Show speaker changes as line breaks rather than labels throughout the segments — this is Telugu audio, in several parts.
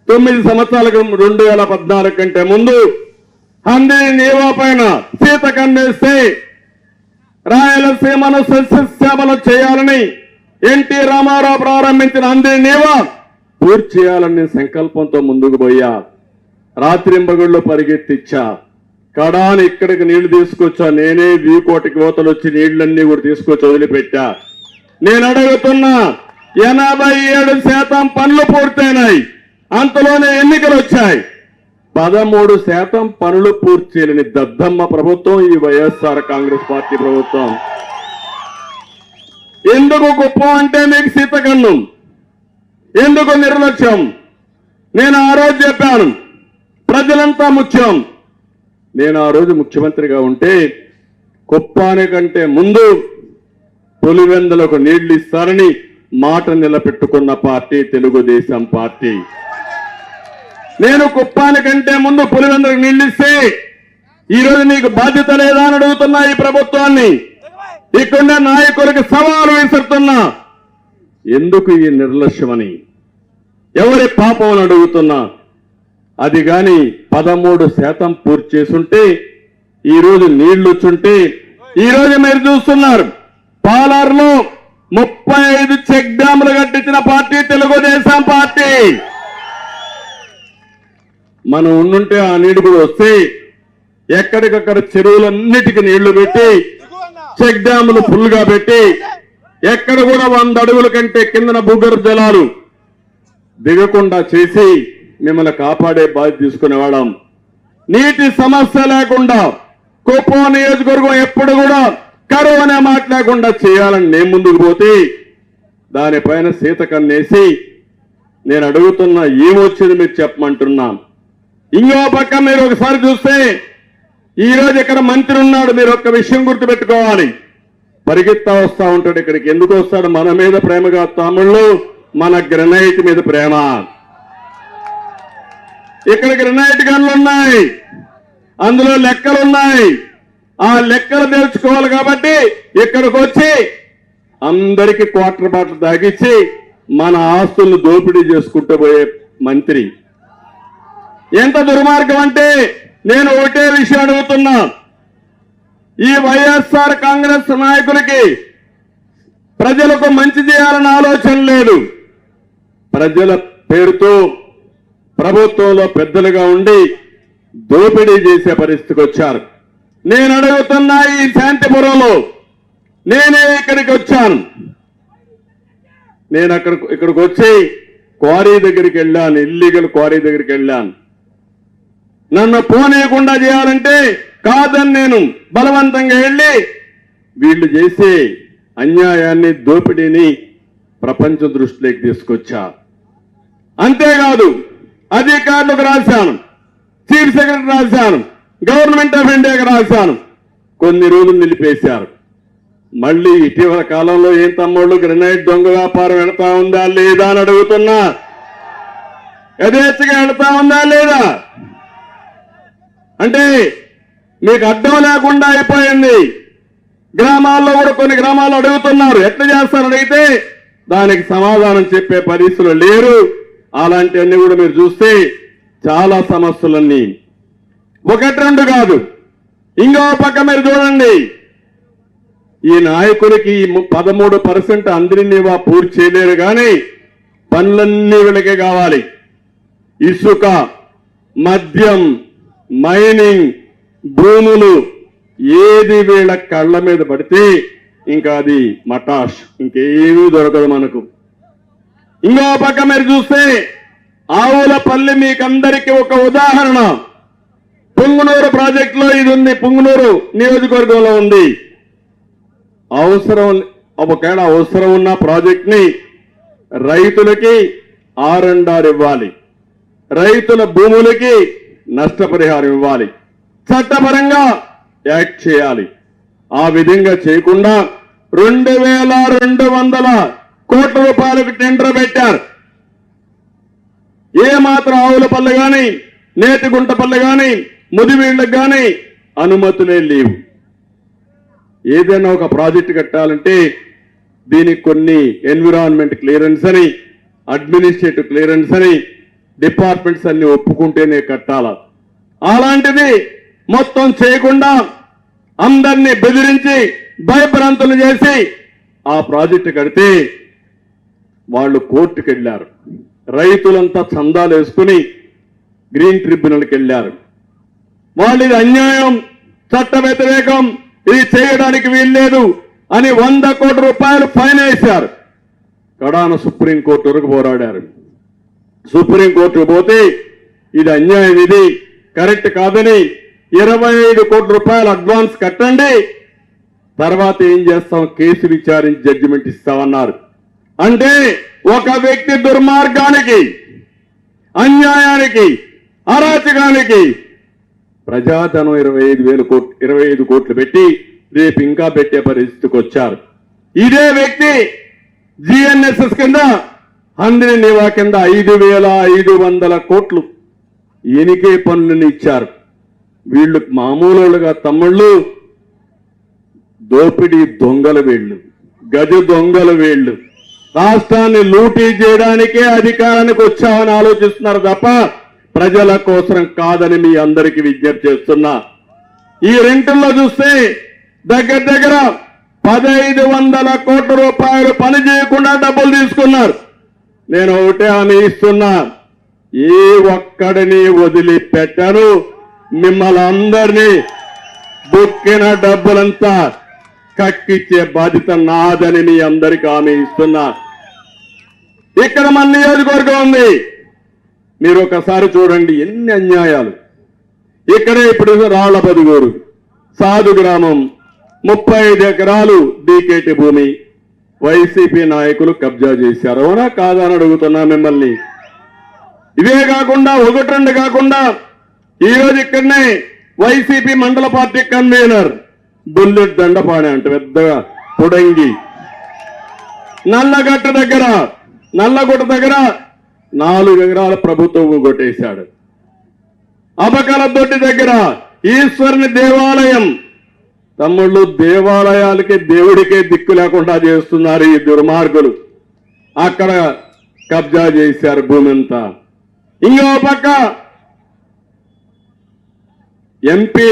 9 సంవత్సరాలకు 2014 కంటే ముందు హంద్రీ నీవా పైన సీత కన్నేస్తే రాయలసీమను సస్యశ్యామలం చేయాలని ఎన్టీ రామారావు ప్రారంభించిన హంద్రీ నీవా పూర్తి చేయాలని సంకల్పంతో ముందుకు పోయా. రాత్రింబగుళ్ళు పరిగెత్తిచ్చా. కడాని ఇక్కడికి నీళ్లు తీసుకొచ్చా. నేనే వీకోటికి ఓతలు వచ్చి నీళ్లన్నీ కూడా తీసుకొచ్చి వదిలిపెట్టా. నేను అడుగుతున్నా 87% పనులు పూర్తయినాయి. అంతలోనే ఎన్నికలు వచ్చాయి. 13% పనులు పూర్తి చేయలేని దద్దమ్మ ప్రభుత్వం ఈ వైఎస్ఆర్ కాంగ్రెస్ పార్టీ ప్రభుత్వం. ఎందుకు గొప్ప అంటే మీకు సీతకన్నం, ఎందుకు నిర్లక్ష్యం? నేను ఆ రోజు చెప్పాను, ప్రజలంతా ముఖ్యం. నేను ఆ రోజు ముఖ్యమంత్రిగా ఉంటే కుప్పానికంటే ముందు పులివెందులకు నీళ్లు ఇస్తారని మాట నిలబెట్టుకున్న పార్టీ తెలుగుదేశం పార్టీ. నేను కుప్పానికంటే ముందు పులివెందులకు నీళ్లు ఇస్తే ఈరోజు నీకు బాధ్యత లేదా అని అడుగుతున్నా ఈ ప్రభుత్వాన్ని. ఇక్కడ నాయకులకు సవాలు విసురుతున్నా. ఎందుకు ఈ నిర్లక్ష్యమని, ఎవరి పాపం అని అడుగుతున్నా. అది గాని 13% పూర్తి చేసుంటే ఈరోజు నీళ్లు వచ్చుంటే, ఈరోజు మీరు చూస్తున్నారు పాలారులో 35 చెక్ డ్యాములు కట్టించిన పార్టీ తెలుగుదేశం పార్టీ. మనం ఉండుంటే ఆ నీళ్లు కూడా వస్తే ఎక్కడికక్కడ చెరువులన్నిటికీ నీళ్లు పెట్టి చెక్ డ్యాములు ఫుల్ గా పెట్టి ఎక్కడ కూడా 100 అడుగుల కంటే కిందన భూగర్భ జలాలు దిగకుండా చేసి మిమ్మల్ని కాపాడే బాధ్యత తీసుకునేవాళ్ళం. నీటి సమస్య లేకుండా కుప్పం నియోజకవర్గం ఎప్పుడు కూడా కరువు అనే మాట లేకుండా చేయాలని నేను ముందుకు పోతే దానిపైన సీతకన్నేసి నేను అడుగుతున్నా ఏమొచ్చింది మీరు చెప్పమంటున్నా. ఇంకో పక్క మీరు ఒకసారి చూస్తే ఈరోజు ఇక్కడ మంత్రి ఉన్నాడు. మీరు ఒక్క విషయం గుర్తుపెట్టుకోవాలి. పరిగెత్తా వస్తా ఉంటాడు ఇక్కడికి. ఎందుకు వస్తాడు? మన మీద ప్రేమగా తమిళ్ళు, మన గ్రెనైట్ మీద ప్రేమ. ఇక్కడ గ్రెనైట్ గన్లు ఉన్నాయి, అందులో లెక్కలున్నాయి. ఆ లెక్కలు తెలుసుకోవాలి కాబట్టి ఇక్కడికి వచ్చి అందరికీ క్వార్టర్ బాటిల్ తాగిచ్చి మన ఆస్తులను దోపిడీ చేసుకుంటూ పోయే మంత్రి. ఎంత దుర్మార్గం అంటే నేను ఒకటే విషయం అడుగుతున్నా. ఈ వైఎస్ఆర్ కాంగ్రెస్ నాయకులకి ప్రజలకు మంచి చేయాలన్న ఆలోచన లేదు. ప్రజల పేరుతో ప్రభుత్వంలో పెద్దలుగా ఉండి దోపిడీ చేసే పరిస్థితికి వచ్చారు. నేను అడుగుతున్నా, ఈ శాంతిపురంలో నేనే ఇక్కడికి వచ్చాను. నేను ఇక్కడికి వచ్చి క్వారీ దగ్గరికి వెళ్ళాను, ఇల్లీగల్ క్వారీ దగ్గరికి వెళ్ళాను. నన్ను పోనీయకుండా చేయాలంటే కాదని నేను బలవంతంగా వెళ్ళి వీళ్ళు చేసే అన్యాయాన్ని, దోపిడీని ప్రపంచ దృష్టిలోకి తీసుకొచ్చా. అంతేకాదు అధికారులకు రాశాను, చీఫ్ సెక్రటరీ రాశాను, గవర్నమెంట్ ఆఫ్ ఇండియాకి రాశాను. కొన్ని రోజులు నిలిపేశారు. మళ్ళీ ఇటీవల కాలంలో ఏం తమ్ముళ్ళు గ్రెనైట్ దొంగ వ్యాపారం వెళతా ఉందా లేదా అని అడుగుతున్నా. యథేచ్ఛగా వెళతా ఉందా లేదా అంటే మీకు అర్థం లేకుండా అయిపోయింది. గ్రామాల్లో కూడా కొన్ని గ్రామాల్లో అడుగుతున్నారు, ఎట్లా చేస్తారు అడిగితే దానికి సమాధానం చెప్పే పరిస్థితులు లేరు. అలాంటివన్నీ కూడా మీరు చూస్తే చాలా సమస్యలన్నీ 1-2 కాదు. ఇంకో పక్క మీరు చూడండి, ఈ నాయకులకి 13% అందరినీ పూర్తి చేయలేరు కానీ పనులన్నీ వీళ్ళకే కావాలి. ఇసుక, మద్యం, మైనింగ్, భూములు ఏది వీళ్ళ కళ్ళ మీద పడితే ఇంకా అది మటాష్, ఇంకేమీ దొరకదు మనకు. ఇంకో పక్క మీరు చూస్తే ఆవులపల్లి మీకందరికీ ఒక ఉదాహరణ. పుంగనూరు ప్రాజెక్టులో ఇది ఉంది, పుంగనూరు నియోజకవర్గంలో ఉంది. ఒకవేళ అవసరం ఉన్న ప్రాజెక్ట్ ని రైతులకి R&R ఇవ్వాలి, రైతుల భూములకి నష్టపరిహారం ఇవ్వాలి, చట్టపరంగా యాక్ట్ చేయాలి. ఆ విధంగా చేయకుండా 2200 కోట్ల రూపాయలకు టెండర్ పెట్టారు. ఏ మాత్రం ఆవులపల్లి గాని, నేతిగుంటపల్లి గాని, ముదివీళ్లకు గాని అనుమతులే లేవు. ఏదైనా ఒక ప్రాజెక్టు కట్టాలంటే దీనికి కొన్ని ఎన్విరాన్మెంట్ క్లియరెన్స్ అని, అడ్మినిస్ట్రేటివ్ క్లియరెన్స్ అని, డిపార్ట్మెంట్స్ అన్ని ఒప్పుకుంటేనే కట్టాల. అలాంటిది మొత్తం చేయకుండా అందరినీ బెదిరించి భయభ్రాంతులు చేసి ఆ ప్రాజెక్టు కడితే వాళ్ళు కోర్టుకు వెళ్ళారు. రైతులంతా చందాలు వేసుకుని గ్రీన్ ట్రిబ్యునల్కి వెళ్ళారు. వాళ్ళు ఇది అన్యాయం, చట్ట వ్యతిరేకం, ఇది చేయడానికి వీల్లేదు అని 100 కోట్ల రూపాయలు ఫైన్ వేశారు. కడాన సుప్రీంకోర్టు వరకు పోరాడారు. సుప్రీంకోర్టుకు పోతే ఇది అన్యాయం, ఇది కరెక్ట్ కాదని 25 కోట్ల రూపాయలు అడ్వాన్స్ కట్టండి, తర్వాత ఏం చేస్తాం కేసు విచారించి జడ్జిమెంట్ ఇస్తామన్నారు. అంటే ఒక వ్యక్తి దుర్మార్గానికి, అన్యాయానికి, అరాచకానికి ప్రజాధనం 25 కోట్లు పెట్టి రేపు ఇంకా పెట్టే పరిస్థితికి వచ్చారు. ఇదే వ్యక్తి జిఎన్ఎస్ఎస్ కింద హంద్రి నివా కింద 5,500 కోట్లు ఎనికే పనులను ఇచ్చారు. వీళ్ళు మామూలుగా తమ్ముళ్ళు దోపిడీ దొంగల వీళ్ళు, గజ దొంగల వీళ్ళు. రాష్ట్రాన్ని లూటీ చేయడానికే అధికారానికి వచ్చామని ఆలోచిస్తున్నారు తప్ప ప్రజల కోసం కాదని మీ అందరికీ విజ్ఞప్తి చేస్తున్నా. ఈ రెంటుల్లో చూస్తే దగ్గర దగ్గర 1,500 కోట్ల రూపాయలు పని చేయకుండా డబ్బులు తీసుకున్నారు. నేను ఒకటే హామీ ఇస్తున్నా, ఏ ఒక్కడిని వదిలిపెట్టను. మిమ్మల్ని అందరినీ బుక్కిన డబ్బులంతా కక్కిచ్చే బాధ్యత నాదని మీ అందరికీ హామీ ఇస్తున్నా. ఇక్కడ మన నియోజకవర్గం ఉంది, మీరు ఒకసారి చూడండి ఎన్ని అన్యాయాలు. ఇక్కడే ఇప్పుడు రాళ్ల బదుగూరు సాధు గ్రామం 35 ఎకరాలు డీకేటీ భూమి వైసీపీ నాయకులు కబ్జా చేశారు. అవునా కాదా అని అడుగుతున్నా మిమ్మల్ని. ఇవే కాకుండా 1-2 కాకుండా ఈరోజు ఇక్కడనే వైసీపీ మండల పార్టీ కన్వీనర్ బుల్లెట్ దండపాణి అంటే పెద్దగా పొడంగి నల్లగుట్ట దగ్గర 4 ఎకరాల ప్రభుత్వం కొట్టేశాడు. అబకలదొడ్డి దగ్గర ఈశ్వరుని దేవాలయం, తమ్ముళ్ళు దేవాలయాలకి దేవుడికే దిక్కు లేకుండా చేస్తున్నారు ఈ దుర్మార్గులు. అక్కడ కబ్జా చేశారు భూమి అంతా. ఇంకో పక్క ఎంపీ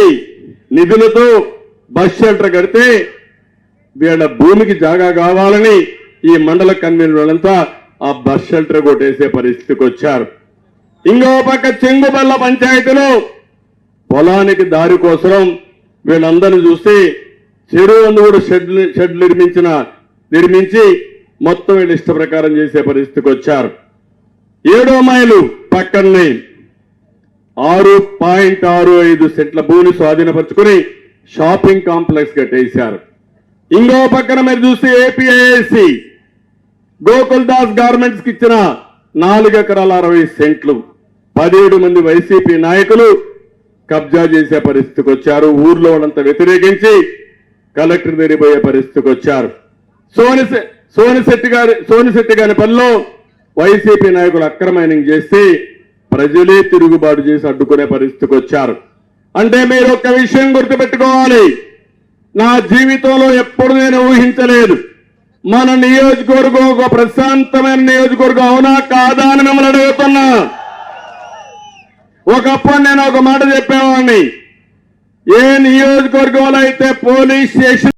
నిధులతో బస్ షెల్టర్ కడితే వీళ్ళ భూమికి జాగా కావాలని ఈ మండల కన్వీనర్లంతా ఆ బస్ షెల్టర్ కొట్టేసే పరిస్థితికి వచ్చారు. ఇంకో పక్క చెంగుబల్ల పంచాయతీలో పొలానికి దారి కోసం వీళ్ళందరినీ చూస్తే చెరువు అందు కూడా షెడ్ నిర్మించి మొత్తం వీళ్ళు ఇష్ట ప్రకారం చేసే పరిస్థితికి వచ్చారు. 7వ మైలు పక్కనే 6.65 సెంట్ల భూమిని స్వాధీనపరుచుకుని షాపింగ్ కాంప్లెక్స్ కట్టేశారు. ఇంకో పక్కన మీరు చూస్తే ఏపీఐఏసి గోకుల్ దాస్ గార్మెంట్స్ కి ఇచ్చిన 4 ఎకరాల 60 సెంట్లు 17 మంది వైసీపీ నాయకులు కబ్జా చేసే పరిస్థితికి వచ్చారు. ఊర్లో వాళ్ళంతా వ్యతిరేకించి కలెక్టర్ దగ్గరిపోయే పరిస్థితికి వచ్చారు. సోనిశెట్టి గారి పనిలో వైసీపీ నాయకులు అక్రమైనింగ్ చేసి ప్రజలే తిరుగుబాటు చేసి అడ్డుకునే పరిస్థితికి వచ్చారు. అంటే మీరు ఒక్క విషయం గుర్తుపెట్టుకోవాలి, నా జీవితంలో ఎప్పుడు నేను ఊహించలేదు మన నియోజకవర్గం ఒక ప్రశాంతమైన నియోజకవర్గం అవునా కాదా అని మిమ్మల్ని అడుగుతున్నా. ఒకప్పుడు నేను ఒక మాట చెప్పేవాడిని, ఏ నియోజకవర్గంలో అయితే పోలీస్ స్టేషన్